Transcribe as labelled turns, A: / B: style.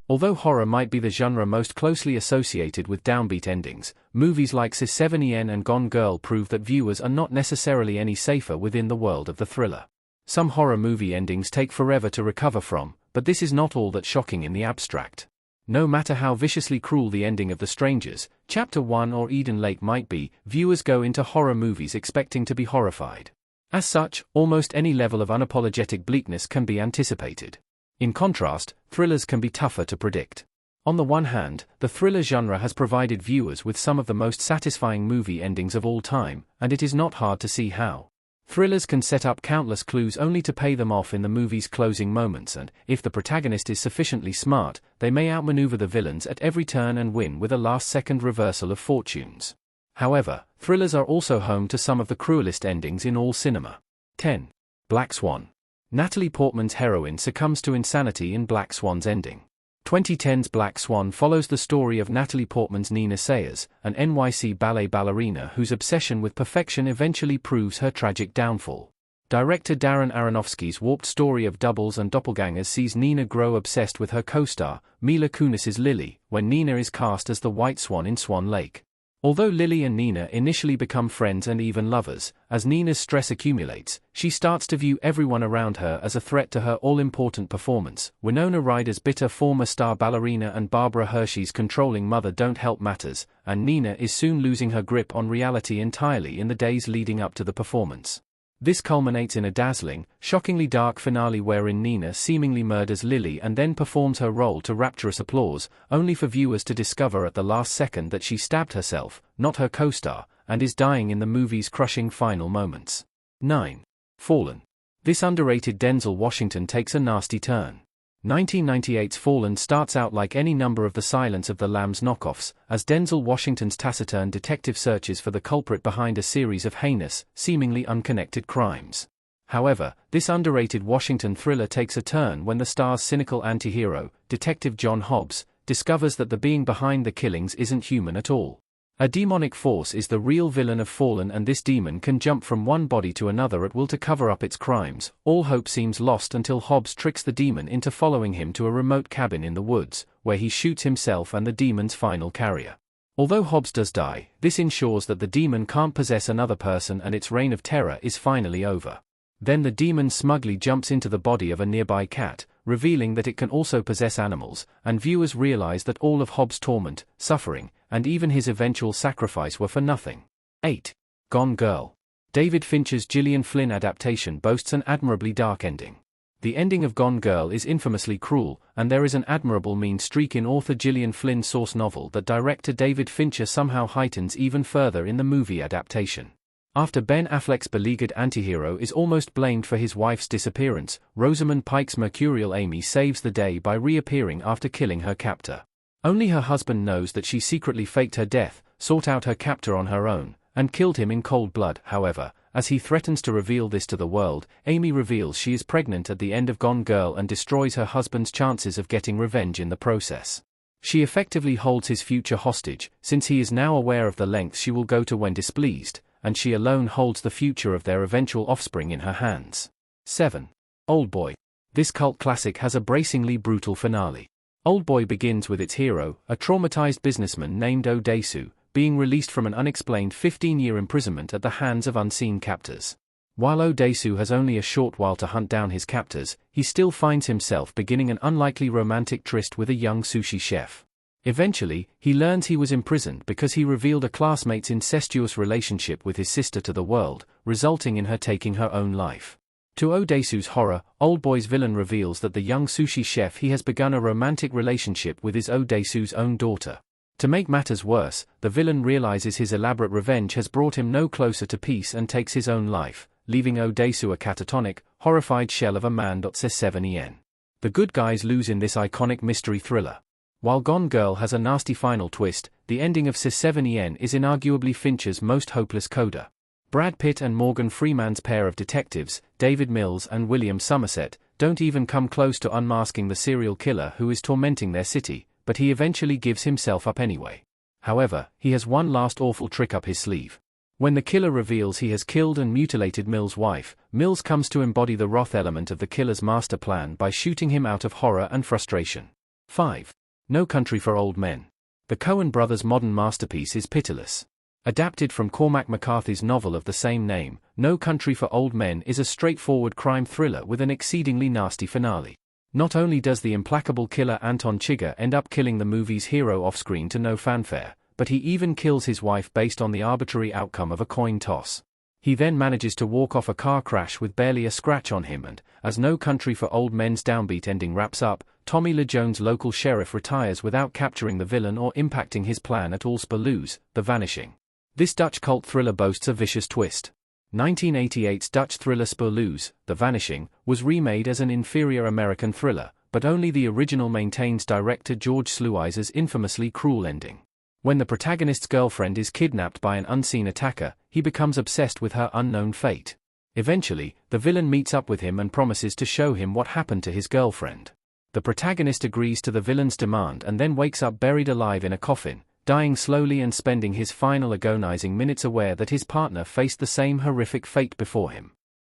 A: Although horror might be the genre most closely associated with downbeat endings, movies like *7 and Gone Girl prove that viewers are not necessarily any safer within the world of the thriller. Some horror movie endings take forever to recover from, but this is not all that shocking in the abstract. No matter how viciously cruel the ending of The Strangers, Chapter 1 or Eden Lake might be, viewers go into horror movies expecting to be horrified. As such, almost any level of unapologetic bleakness can be anticipated. In contrast, thrillers can be tougher to predict. On the one hand, the thriller genre has provided viewers with some of the most satisfying movie endings of all time, and it is not hard to see how. Thrillers can set up countless clues only to pay them off in the movie's closing moments, and, if the protagonist is sufficiently smart, they may outmaneuver the villains at every turn and win with a last-second reversal of fortunes. However, thrillers are also home to some of the cruelest endings in all cinema. 10. Black Swan. Natalie Portman's heroine succumbs to insanity in Black Swan's ending. 2010's Black Swan follows the story of Natalie Portman's Nina Sayers, an NYC ballet ballerina whose obsession with perfection eventually proves her tragic downfall. Director Darren Aronofsky's warped story of doubles and doppelgangers sees Nina grow obsessed with her co-star, Mila Kunis's Lily, when Nina is cast as the White Swan in Swan Lake. Although Lily and Nina initially become friends and even lovers, as Nina's stress accumulates, she starts to view everyone around her as a threat to her all-important performance. Winona Ryder's bitter former star ballerina and Barbara Hershey's controlling mother don't help matters, and Nina is soon losing her grip on reality entirely in the days leading up to the performance. This culminates in a dazzling, shockingly dark finale wherein Nina seemingly murders Lily and then performs her role to rapturous applause, only for viewers to discover at the last second that she stabbed herself, not her co-star, and is dying in the movie's crushing final moments. 9. Fallen. This underrated Denzel Washington takes a nasty turn. 1998's Fallen starts out like any number of the Silence of the Lambs knockoffs, as Denzel Washington's taciturn detective searches for the culprit behind a series of heinous, seemingly unconnected crimes. However, this underrated Washington thriller takes a turn when the star's cynical anti-hero, Detective John Hobbs, discovers that the being behind the killings isn't human at all. A demonic force is the real villain of Fallen, and this demon can jump from one body to another at will to cover up its crimes. All hope seems lost until Hobbs tricks the demon into following him to a remote cabin in the woods, where he shoots himself and the demon's final carrier. Although Hobbs does die, this ensures that the demon can't possess another person and its reign of terror is finally over. Then the demon smugly jumps into the body of a nearby cat, revealing that it can also possess animals, and viewers realize that all of Hobbs' torment, suffering, and even his eventual sacrifice were for nothing. 8. Gone Girl. David Fincher's Gillian Flynn adaptation boasts an admirably dark ending. The ending of Gone Girl is infamously cruel, and there is an admirable mean streak in author Gillian Flynn's source novel that director David Fincher somehow heightens even further in the movie adaptation. After Ben Affleck's beleaguered antihero is almost blamed for his wife's disappearance, Rosamund Pike's mercurial Amy saves the day by reappearing after killing her captor. Only her husband knows that she secretly faked her death, sought out her captor on her own, and killed him in cold blood. However, as he threatens to reveal this to the world, Amy reveals she is pregnant at the end of Gone Girl and destroys her husband's chances of getting revenge in the process. She effectively holds his future hostage, since he is now aware of the lengths she will go to when displeased, and she alone holds the future of their eventual offspring in her hands. 7. Oldboy. This cult classic has a bracingly brutal finale. Oldboy begins with its hero, a traumatized businessman named Odesu, being released from an unexplained 15-year imprisonment at the hands of unseen captors. While Odesu has only a short while to hunt down his captors, he still finds himself beginning an unlikely romantic tryst with a young sushi chef. Eventually, he learns he was imprisoned because he revealed a classmate's incestuous relationship with his sister to the world, resulting in her taking her own life. To Odesu's horror, Oldboy's villain reveals that the young sushi chef he has begun a romantic relationship with is Odesu's own daughter. To make matters worse, the villain realizes his elaborate revenge has brought him no closer to peace and takes his own life, leaving Odesu a catatonic, horrified shell of a man. 7 The good guys lose in this iconic mystery thriller. While Gone Girl has a nasty final twist, the ending of 7 is inarguably Fincher's most hopeless coda. Brad Pitt and Morgan Freeman's pair of detectives, David Mills and William Somerset, don't even come close to unmasking the serial killer who is tormenting their city, but he eventually gives himself up anyway. However, he has one last awful trick up his sleeve. When the killer reveals he has killed and mutilated Mills' wife, Mills comes to embody the wrath element of the killer's master plan by shooting him out of horror and frustration. 5. No Country for Old Men. The Coen brothers' modern masterpiece is pitiless. Adapted from Cormac McCarthy's novel of the same name, No Country for Old Men is a straightforward crime thriller with an exceedingly nasty finale. Not only does the implacable killer Anton Chigurh end up killing the movie's hero off-screen to no fanfare, but he even kills his wife based on the arbitrary outcome of a coin toss. He then manages to walk off a car crash with barely a scratch on him and, as No Country for Old Men's downbeat ending wraps up, Tommy Lee Jones' local sheriff retires without capturing the villain or impacting his plan at all. Spoorloos, The Vanishing. This Dutch cult thriller boasts a vicious twist. 1988's Dutch thriller Spoorloos, The Vanishing, was remade as an inferior American thriller, but only the original maintains director George Sluiser's infamously cruel ending. When the protagonist's girlfriend is kidnapped by an unseen attacker, he becomes obsessed with her unknown fate. Eventually, the villain meets up with him and promises to show him what happened to his girlfriend. The protagonist agrees to the villain's demand and then wakes up buried alive in a coffin, dying slowly and spending his final agonizing minutes aware that his partner faced the same horrific fate before him.